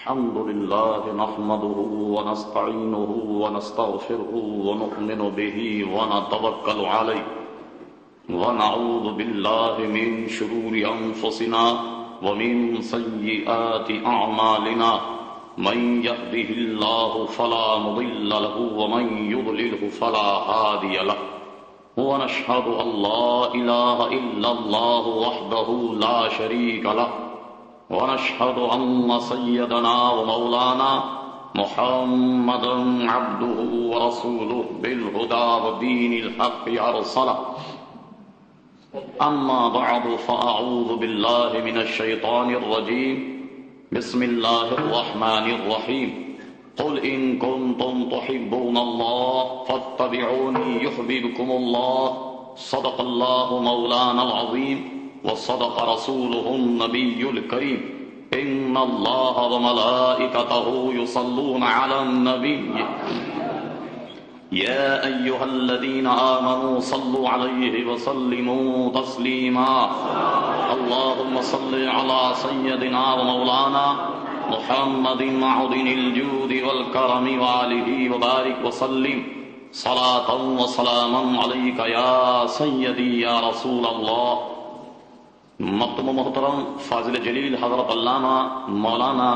الحمد لله نحمده ونستعينه ونستغفره ونؤمن به ونتوكل عليه ونعوذ بالله من شرور أنفسنا ومن سيئات أعمالنا من يهده الله فلا مضل له ومن يضلله فلا هادي له ونشهد أن لا إله إلا الله وحده لا شريك له ونشهد أن سيدنا ومولانا محمدا عبده ورسوله بالهدى ودين الحق أرسله أما بعد فأعوذ بالله من الشيطان الرجيم بسم الله الرحمن الرحيم قل إن كنتم تحبون الله فاتبعوني يحببكم الله صدق الله مولانا العظيم وصدق رسوله النبي الكريم إن الله وملائكته يصلون على النبي يا أيها الذين آمنوا صلوا عليه وسلموا تسليما اللهم صل على سيدنا ومولانا محمد معدن الجود والكرم وآله وبارك وسلم صلاة وسلاما عليك يا سيدي يا رسول الله. مکتوم محترم فاضل جلیل حضرت علامہ مولانا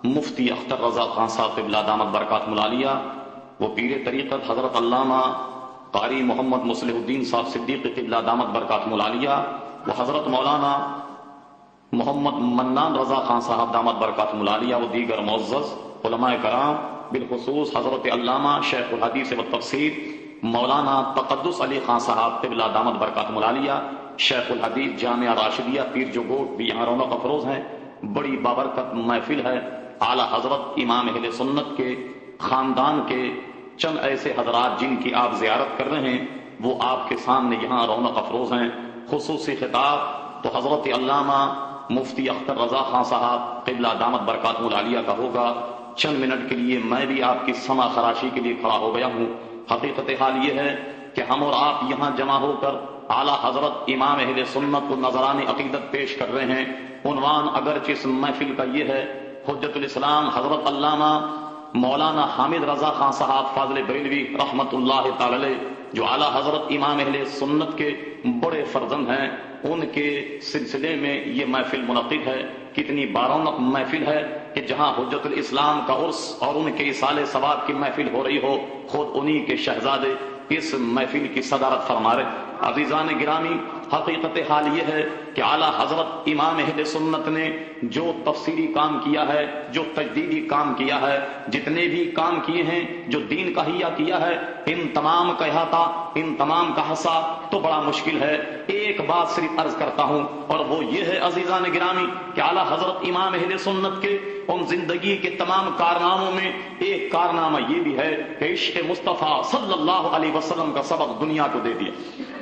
مفتی اختر رضا خان صاحب قبلہ دامت برکات ملالیہ، وہ پیر طریقت حضرت علامہ قاری محمد مصلح الدین صاحب صدیق قبلہ دامت برکات ملالیہ، وہ حضرت مولانا محمد منان رضا خان صاحب دامت برکات ملالیہ، وہ دیگر معزز علماء کرام، بالخصوص حضرت علامہ شیخ الحدیث والتفسیر مولانا تقدس علی خان صاحب قبلہ دامت برکات ملالیہ، شیخ الحدیث جامعہ راشدیہ پیر جوگوٹ بھی یہاں رونق افروز ہیں. بڑی بابرکت محفل ہے. اعلیٰ حضرت امام اہل سنت کے خاندان کے چند ایسے حضرات جن کی آپ زیارت کر رہے ہیں وہ آپ کے سامنے یہاں رونق افروز ہیں. خصوصی خطاب تو حضرت علامہ مفتی اختر رضا خان صاحب قبلہ دامت برکات ملالیہ کا ہوگا. چند منٹ کے لیے میں بھی آپ کی سمع خراشی کے لیے کھڑا ہو گیا ہوں. حقیقت حال یہ ہے کہ ہم اور آپ یہاں جمع ہو کر اعلیٰ حضرت امام اہل سنت کو نذران عقیدت پیش کر رہے ہیں. عنوان اگرچہ اس محفل کا یہ ہے، حجت الاسلام حضرت علامہ مولانا حامد رضا خان صاحب فاضل بریلوی رحمت اللہ تعالی علیہ جو اعلیٰ حضرت امام اہل سنت کے بڑے فرزند ہیں، ان کے سلسلے میں یہ محفل منعقد ہے. کتنی بارونق محفل ہے کہ جہاں حجت الاسلام کا عرس اور ان کے اصال ثواب کی محفل ہو رہی ہو، خود انہی کے شہزادے اس محفل کی صدارت فرما رہے. عزیزان گرامی، حقیقت حال یہ ہے کہ اعلیٰ حضرت امام اہل سنت نے جو تفسیری کام کیا ہے، جو تجدیدی کام کیا ہے، جتنے بھی کام کیے ہیں، جو دین کا حیہ کیا ہے، ان تمام کا احاطہ، ان تمام کا حصہ تو بڑا مشکل ہے. ایک بات صرف عرض کرتا ہوں اور وہ یہ ہے عزیزان گرامی کہ اعلیٰ حضرت امام اہل سنت کے ان زندگی کے تمام کارناموں میں ایک کارنامہ یہ بھی ہے کہ عشق مصطفیٰ صلی اللہ علیہ وسلم کا سبق دنیا کو دے دیا.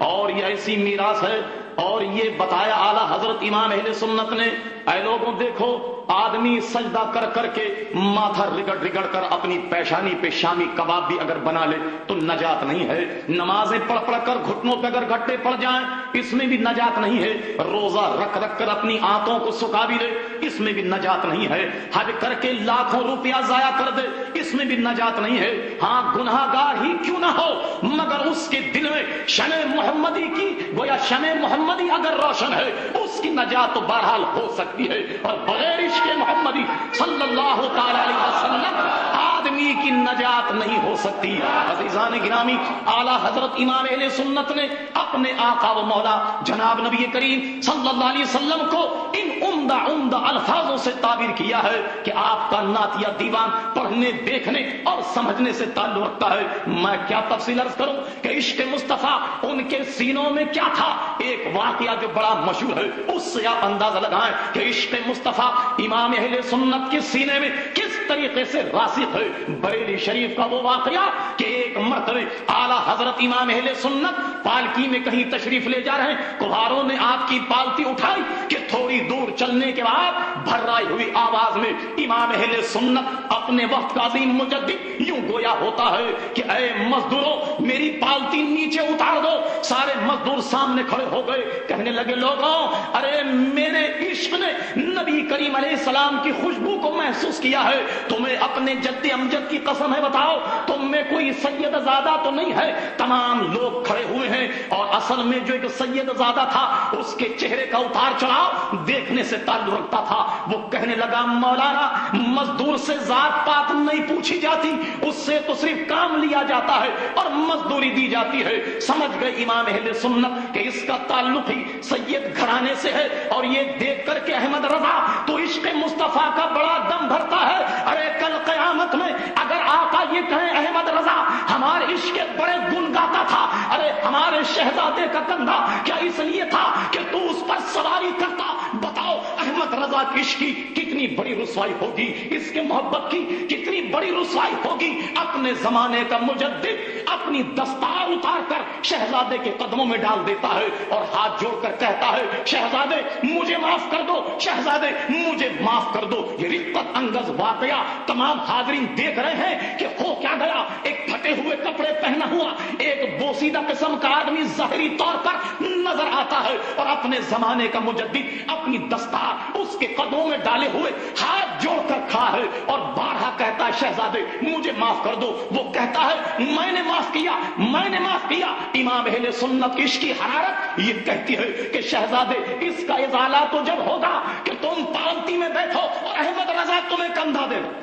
اور یہ ایسی میراث ہے اور یہ بتایا اعلیٰ حضرت امام اہل سنت نے، اے لوگوں دیکھو، آدمی سجدہ کر کر کے ماتھا رگڑ رگڑ کر اپنی پیشانی پہ شامی کباب بھی اگر بنا لے تو نجات نہیں ہے. نمازیں پڑھ پڑھ کر گھٹنوں پہ اگر گھٹے پڑ جائیں اس میں بھی نجات نہیں ہے. روزہ رکھ رکھ کر اپنی آنتوں کو سکھا بھی لے اس میں بھی نجات نہیں ہے. حج کر کے لاکھوں روپیہ ضائع کر دے اس میں بھی نجات نہیں ہے. ہاں گناہ گار ہی کیوں نہ ہو مگر اس کے دل میں شمع محمدی کی گویا شمع محمدی اگر روشن ہے اس کی نجات تو بہرحال ہو سکتی ہے. اور بغیر عشق محمدی صلی اللہ تعالی علیہ وسلم آدمی کی نجات نہیں ہو سکتی. عزیزان گرامی، اعلیٰ حضرت امام اہل سنت نے اپنے آقا و مولا جناب نبی کریم صلی اللہ علیہ وسلم کو ان عمدہ الفاظوں سے تعبیر کیا ہے کہ آپ کا نعتیہ دیوان پڑھنے دیکھنے اور سمجھنے سے تعلق رکھتا ہے. میں کیا تفصیل عرض کروں کہ عشق مصطفیٰ ان کے سینوں میں کیا تھا. ایک واقعہ جو بڑا مشہور ہے اس سے آپ اندازہ لگائیں کہ عشق مصطفیٰ امام اہل سنت کے سینے میں کس طریقے سے راسخ ہے. بریلی شریف کا وہ واقعہ کہ ایک مرتبہ اعلیٰ حضرت امام اہل سنت پالکی میں کہیں تشریف لے جا رہے ہیں، کمہاروں نے آپ کی پالکی اٹھائی کہ تھوڑی دور چلنے کے بعد بھرائی ہوئی آواز میں امام اہل سنت اپنے وقت کا عظیم مجدد یوں گویا ہوتا ہے کہ اے مزدوروں میری پالکی نیچے اتار دو۔ سارے مزدور سامنے کھڑے ہو گئے، کہنے لگے لوگوں ارے میرے عشق نے نبی کریم علیہ السلام کی خوشبو کو محسوس کیا ہے، تمہیں اپنے جد امجد کی قسم ہے بتاؤ تم میں کوئی سید زادہ تو نہیں ہے؟ تمام لوگ کھڑے ہوئے ہیں اور اصل میں جو ایک سید زادہ تھا اس کے چہرے کا اتار چڑھاؤ دیکھنے سے تعلق رکھتا تھا۔ وہ کہنے لگا مولانا مزدور سے ذات پات نہیں پوچھی جاتی، اس سے تو صرف کام لیا جاتا ہے اور مزدوری دی جاتی ہے۔ سمجھ گئے امام اہل سنت کہ اس کا تعلق ہی سید گھرانے سے ہے، اور یہ دیکھ کر کے احمد رضا تو عشق مصطفیٰ کا بڑا دم بھرتا ہے۔ ارے کل قیامت میں اگر آقا یہ کہیں احمد رضا ہمارے عشق کے بڑے گن گاتا تھا، ارے ہمارے شہزادے کا کندھا کیا اس لیے تھا کہ تو اس پر سواری کرتا؟ بتاؤ احمد رضا کی عشق کی کتنی بڑی رسوائی ہوگی، اس کے محبت کی کتنی بڑی رسوائی ہوگی۔ اپنے زمانے کا مجدد اپنی دستار اتار کر شہزادے کے قدموں میں ڈال دیتا ہے اور ہاتھ جوڑ کر کہتا ہے شہزادے مجھے معاف کر دو، شہزادے مجھے معاف کر دو۔ یہ رقت انگیز واقعہ تمام حاضرین دیکھ رہے ہیں کہ ہو کیا گیا۔ ایک پھٹے ہوئے کپڑے پہنا ہوا ایک بوسیدہ قسم کا آدمی ظاہری طور پر نظر آتا ہے اور اپنے زمانے کا مجدد اپنی دستار اس کے قدموں میں ڈالے ہوئے ہاتھ جوڑ کر کھڑا ہے اور بارہا کہتا ہے شہزادے مجھے معاف کر دو۔ وہ کہتا ہے میں نے معاف کیا، میں نے معاف کیا۔ امام اہل سنت عشق کی حرارت یہ کہتی ہے کہ شہزادے اس کا ازالہ تو جب ہوگا کہ تم پالکی میں بیٹھو اور احمد رضا تمہیں کندھا دے دو۔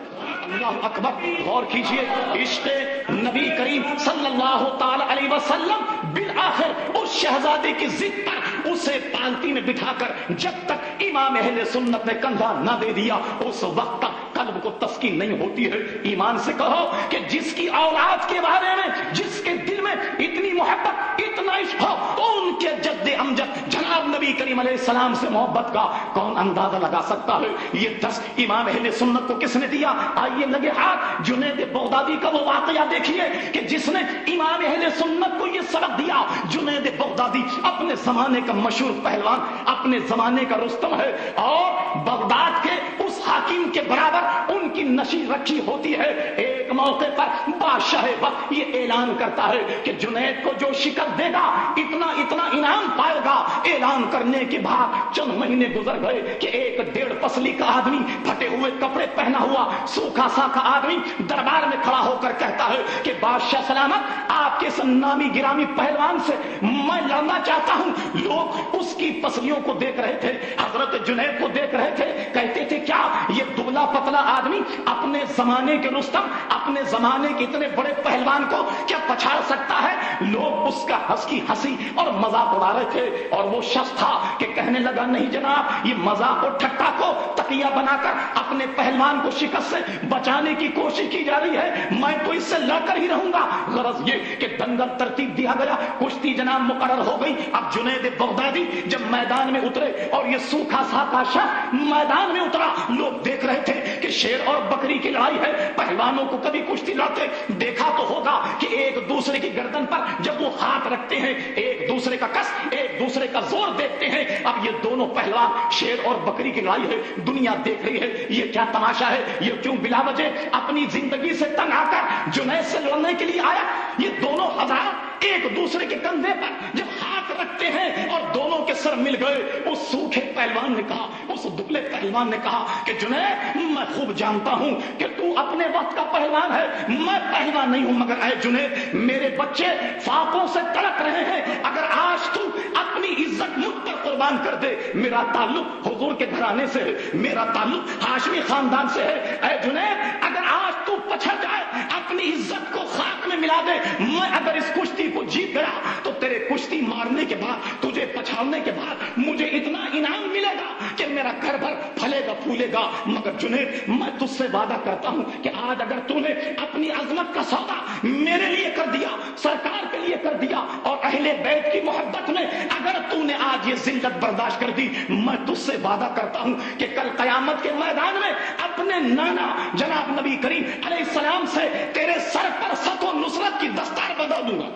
اللہ اکبر، غور کیجئے، عشق نبی کریم صلی اللہ تعالی علیہ وسلم بالآخر اس شہزادے کی ضد پر اسے پالکی میں بٹھا کر جب تک امام اہل سنت نے کندھا نہ دے دیا اس وقت تک قلب کو تسکین نہیں ہوتی ہے۔ ایمان سے کہو کہ جس کی اولاد کے بارے میں جس کے دل میں اتنی محبت اتنا عشق ہو ان کے جد امجد جناب نبی کریم علیہ السلام سے محبت کا کون اندازہ لگا سکتا ہے؟ یہ دس امام اہل سنت کو کس نے دیا؟ آئیے لگے ہاتھ جنید بغدادی کا وہ واقعہ دیکھیے کہ جس نے امام اہل سنت کو یہ سبق دیا۔ جنید بغدادی اپنے زمانے کا مشہور پہلوان، اپنے زمانے کا رستم ہے اور بغداد کے اس حاکم کے برابر ان کی نشی رکھی ہوتی ہے۔ ایک موقع پر بادشاہ وقت یہ اعلان کرتا ہے کہ جنید کو جو شکست دے گا اتنا اتنا انعام پائے گا۔ اعلان کرنے کے بعد چند مہینے گزر گئے کہ ایک 1.5 پسلی کا آدمی پھٹے ہوئے کپڑے پہنا ہوا سوکھا سا کا آدمی دربار میں کھڑا ہو کر کہتا ہے کہ بادشاہ سلامت آپ کے نامی گرامی پہلوان سے میں لڑنا چاہتا ہوں۔ لوگ اس کی پسلیوں کو دیکھ رہے تھے، حضرت جنید کو دیکھ رہے تھے، کہتے تھے کیا یہ دبلا پتلا آدمی اپنے زمانے کے رستم اپنے زمانے کے اتنے بڑے پہلوان کو کیا پچھاڑ سکتا ہے؟ لوگ اس کا ہنسی اور مذاق اڑا رہے تھے اور وہ شخص تھا کہ کہنے لگا نہیں جناب، یہ مذاق اور ٹھٹا کو تقیہ بنا کر اپنے پہلوان کو شکست سے بچانے کی کوشش کی جا رہی ہے، میں تو اس سے لڑ کر ہی رہوں گا۔ غرض یہ کہ دنگل ترتیب دیا گیا، کشتی جناب مقرر ہو گئی۔ اب جنید بغدادی جب میدان میں اترے اور یہ سوکھا سا کا شخص میدان میں اترا، لوگ دیکھ رہے تھے کہ شیر اور بکری کی لڑائی ہے۔ پہلوانوں کو کبھی کشتی لڑتے دیکھا تو ہوگا کہ ایک دوسرے کی گردن پر جب وہ ہاتھ رکھتے ہیں ایک دوسرے کا کس ایک دوسرے کا زور دیکھتے ہیں۔ اب یہ دونوں پہلوان شیر اور بکری کی لڑائی ہے، دنیا دیکھ رہی ہے یہ کیا تماشا ہے، یہ کیوں بلا وجہ اپنی زندگی سے تنگ آ کر جنید سے لڑنے کے لیے آیا؟ یہ دونوں حضرات ایک دوسرے کے کندھے پر جب ہاتھ رکھتے ہیں اور دونوں کے سر مل گئے، اس سوکھے پہلوان نے کہا، اس دبلے پہلوان نے کہا کہ جنید میں خوب جانتا ہوں کہ تو اپنے وقت کا پہلوان ہے، میں پہلوان نہیں ہوں، مگر اے جنید میرے بچے فاقوں سے تڑپ رہے ہیں، اگر آج تو اپنی عزت مجھ پر قربان کر دے، میرا تعلق حضور کے گھرانے سے ہے، میرا تعلق ہاشمی خاندان سے ہے، اے جنید اگر آج تو پچھڑ جائے اپنی عزت کو خاک میں ملا دے، میں اگر اس کشتی کو جیت گیا تو تیرے کشتی مارنے کے بعد تجھے پچھاڑنے کے بعد مجھے اتنا انعام ملے گا کہ میرا گھر بھر پھلے گا پھولے گا۔ مگر جنید میں تجھ سے وعدہ کرتا ہوں کہ آج اگر تو نے اپنی عظمت کا سودا میرے لیے کر دیا، سرکار کے لیے کر دیا اور اہل بیت کی محبت میں اگر تو نے آج یہ ذلت برداشت کر دی، میں تجھ سے وعدہ کرتا ہوں کہ کل قیامت کے میدان میں اپنے نانا جناب نبی کریم علیہ السلام سے تیرے سر پر فتح و نصرت کی دستار بندھا دوں گا.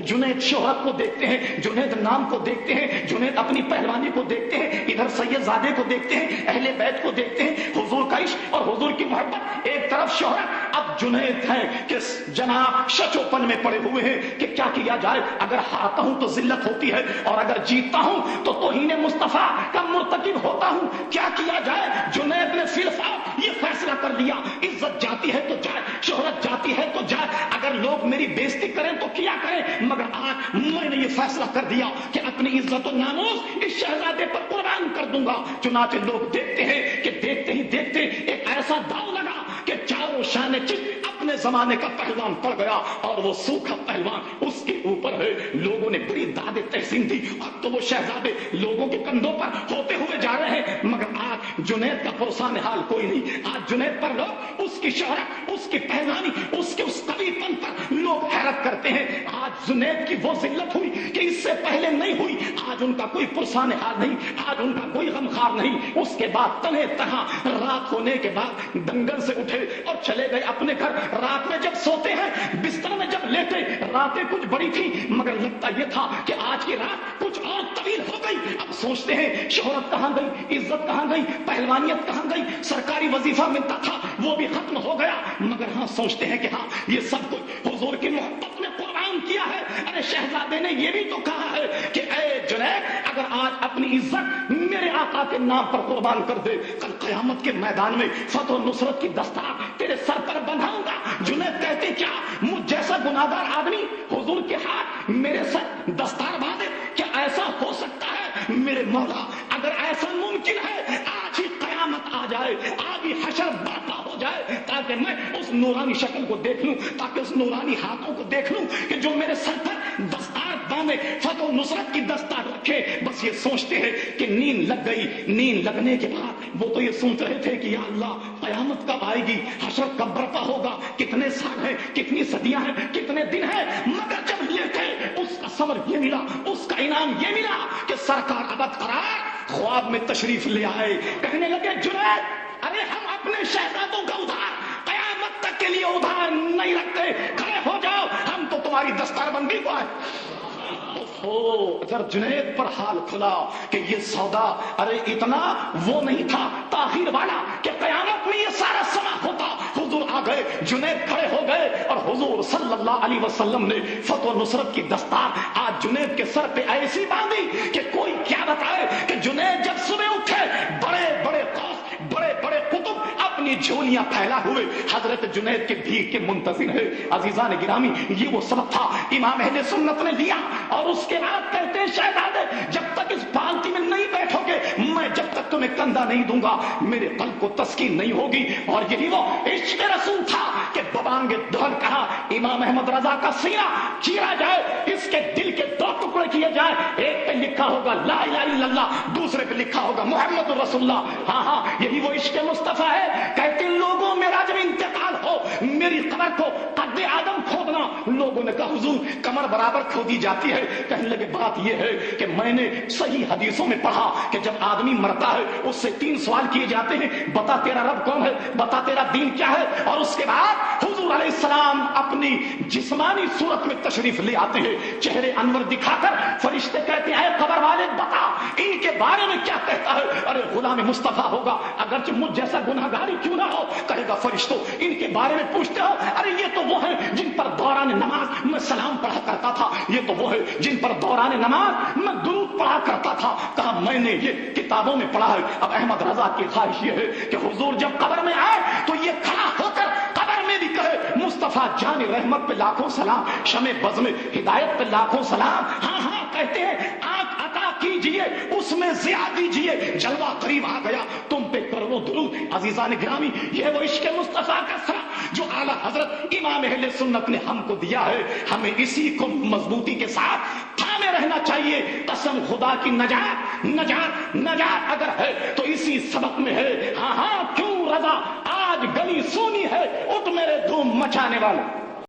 جنید شہرت کو دیکھتے ہیں, جنید نام کو دیکھتے ہیں, جنید اپنی پہلوانی کو دیکھتے ہیں, ادھر سید زادے کو دیکھتے ہیں, اہل بیت کو دیکھتے ہیں, حضور کا عشق اور حضور کی محبت ایک طرف شہرت. اب جنید ہیں کہ جناب شچوپن میں پڑے ہوئے ہیں کہ کیا کیا جائے, اگر ہارتا ہوں تو ذلت ہوتی ہے اور اگر جیتتا ہوں تو توہین مصطفیٰ کا مرتکب ہوتا ہوں, کیا کیا جائے. جنید نے فی الفاظ یہ فیصلہ کر لیا, عزت جاتی ہے تو جائے, شہرت جاتی ہے تو جائے, اگر لوگ میری بےزتی کریں تو کیا کریں, مگر آج میں نے یہ فیصلہ کر دیا کہ اپنی عزت و ناموس اس شہزادے پر قربان کر دوں گا. چنانچہ لوگ دیکھتے ہیں کہ دیکھتے ہی دیکھتے ایک ایسا داؤ لگا کہ چاروں شانے چت اپنے زمانے کا پہلوان پڑ گیا اور وہ سوکھا پہلوان اس کے اوپر ہے. لوگوں نے بڑی داد تحسین دی اور تو وہ شہزادے لوگوں کے کندھوں پر ہوتے ہوئے جا رہے ہیں, مگر آج جنید کا پرسان حال کوئی نہیں. آج جنید پر لوگ اس کی شہرت, اس کی پہلوانی, اس کے اس قوی پن پر لوگ حیرت کرتے ہیں. آج جنید کی وہ ذلت ہوئی کہ اس سے پہلے نہیں ہوئی. آج ان کا کوئی پرسان حال نہیں, آج ان کا کوئی غمخوار نہیں. اس کے بعد تنہے تنہا رات ہونے کے بعد دنگل سے اٹھے اور چلے گئے اپنے گھر. رات میں جب سوتے ہیں, بستر میں جب لیٹے, راتیں کچھ بڑی تھی مگر لگتا یہ تھا کہ آج کی رات کچھ اور طویل ہو گئی. اب سوچتے ہیں شہرت کہاں گئی, عزت کہاں گئی, پہلوانیت کہاں گئی, سرکاری وظیفہ ملتا تھا وہ بھی ختم ہو گیا. مگر ہاں سوچتے ہیں کہ ہاں یہ سب کچھ حضور کی محبت میں قربان کیا ہے. ارے شہزادے نے یہ بھی تو کہا ہے کہ اے جنید, اگر آج اپنی عزت میرے آقا کے نام پر قربان کر دے, کل قیامت کے میدان میں فتح و نصرت کی دستار تیرے سر پر بندھاؤں گا. جنید کہتے کیا مجھ جیسا گناہگار آدمی حضور کے ہاتھ میرے سر دستار باندھے, کیا ایسا ہو سکتا ہے میرے مولا؟ اگر ایسا ممکن ہے آج ہی قیامت آ جائے, آج ہی حشر برپا ہو جائے تاکہ میں اس نورانی شکل کو دیکھ لوں, تاکہ اس نورانی ہاتھوں کو دیکھ لوں کہ جو میرے سر پر دستار باندھے, فتح و نصرت کی دستار رکھے. بس یہ سوچتے ہیں کہ نیند لگ گئی. نیند لگنے کے بعد وہ تو یہ سوچ رہے تھے کہ یا اللہ قیامت کب آئے گی, حشر کب برپا ہوگا, کتنے سال ہیں, کتنی صدیاں ہیں, کتنے دن ہیں. مگر جب لیٹے اس کا ثمر یہ ملا, اس کا انعام یہ ملا کہ سرکار ابد قرار خواب میں تشریف لے آئے. کہنے لگے جنید, ارے ہم اپنے شہزادوں کا ادھار قیامت تک کے لیے ادھار نہیں رکھتے, کھڑے ہو جاؤ, ہم تو تمہاری دستار بندی کو آئے. ادھر جنید پر حال کھلا کہ یہ سودا ارے اتنا وہ نہیں تھا تاخیر والا کہ قیامت میں یہ سارا سما ہوتا. حضور آ گئے, جنید کھڑے ہو گئے اور حضور صلی اللہ علیہ وسلم نے فتح و نصرت کی دستار آج جنید کے سر پہ ایسی باندھی کہ کوئی کیا بتائے کہ جنید جب صبح اٹھے, بڑے بڑے قوس, بڑے بڑے قطب اپنی جھولیاں پھیلا ہوئے حضرت جنید کے بھیگ کے منتظر ہے. عزیزان گرامی, یہ وہ سبق تھا امام اہل سنت نے لیا اور اس کے بعد کہتے ہیں شہزادے جب تک اس پالتی میں نہیں بیٹھو گے, میں جب تک تمہیں کندھا نہیں دوں گا میرے قلب کو تسکین نہیں ہوگی. اور یہی وہ عشق رسول تھا کہ ببانگ دہر کہا امام احمد رضا کا سینہ چیرا جائے, اس کے دل کے دو ٹکڑے کیے جائے, ایک پہ لکھا ہوگا لا الہ الا اللہ, دوسرے پہ لکھا ہوگا محمد رسول اللہ. ہاں ہاں یہی وہ عشق مصطفیٰ ہے. کہتے ہیں لوگوں میرا جب انتقال ہو میری قبر کو قد آدم کھودنا. لوگوں نے کہا حضور کمر برابر کھودی جاتی ہے. کہنے لگے بات یہ ہے کہ میں نے صحیح حدیثوں میں پڑھا کہ جب آدمی مرتا ہے اس سے 3 سوال کیے جاتے ہیں, بتا تیرا رب کون ہے, بتا تیرا دین کیا ہے, اور اس کے بعد حضور علیہ السلام اپنی جسمانی صورت میں تشریف لے آتے ہیں چہرے انور دکھا کر. فرشتے کہتے ہیں اے قبر والے بتا ان کے بارے میں کیا کہتا ہے. ارے غلام مصطفیٰ ہوگا اگرچہ مجھ جیسا گناہگاری کیوں نہ ہو. کہے گا فرشتوں ان کے بارے میں پوچھتے ہو, ارے یہ تو وہ ہیں جن پر دوران نماز میں سلام پڑھا کرتا تھا, یہ تو وہ ہے جن پر دوران نماز میں درود پڑھا کرتا تھا. کہا میں نے یہ کتابوں میں پڑھا ہے. اب احمد رضا کی خواہش یہ ہے کہ حضور جب قبر میں آئے تو یہ کھڑا ہو کر قبر میں بھی کہے مصطفیٰ جان رحمت پہ لاکھوں سلام, شمع بزم ہدایت پہ لاکھوں سلام. ہاں ہاں کہتے ہیں آنکھ عطا کیجئے اس میں ضیاء دیجئے, جلوہ قریب آ گیا تم پہ کروڑوں درود. عزیزان گرامی یہ وہ عشق مصطفیٰ کا سرا جو اعلیٰ حضرت امام اہل سنت نے ہم کو دیا ہے. ہمیں اسی کو مضبوطی کے ساتھ تھامے رہنا چاہیے. قسم خدا کی نجات نجات نجات اگر ہے تو اسی سبق میں ہے. ہاں ہاں کیوں رضا آج گلی سونی ہے, اٹھ میرے دھوم مچانے والے.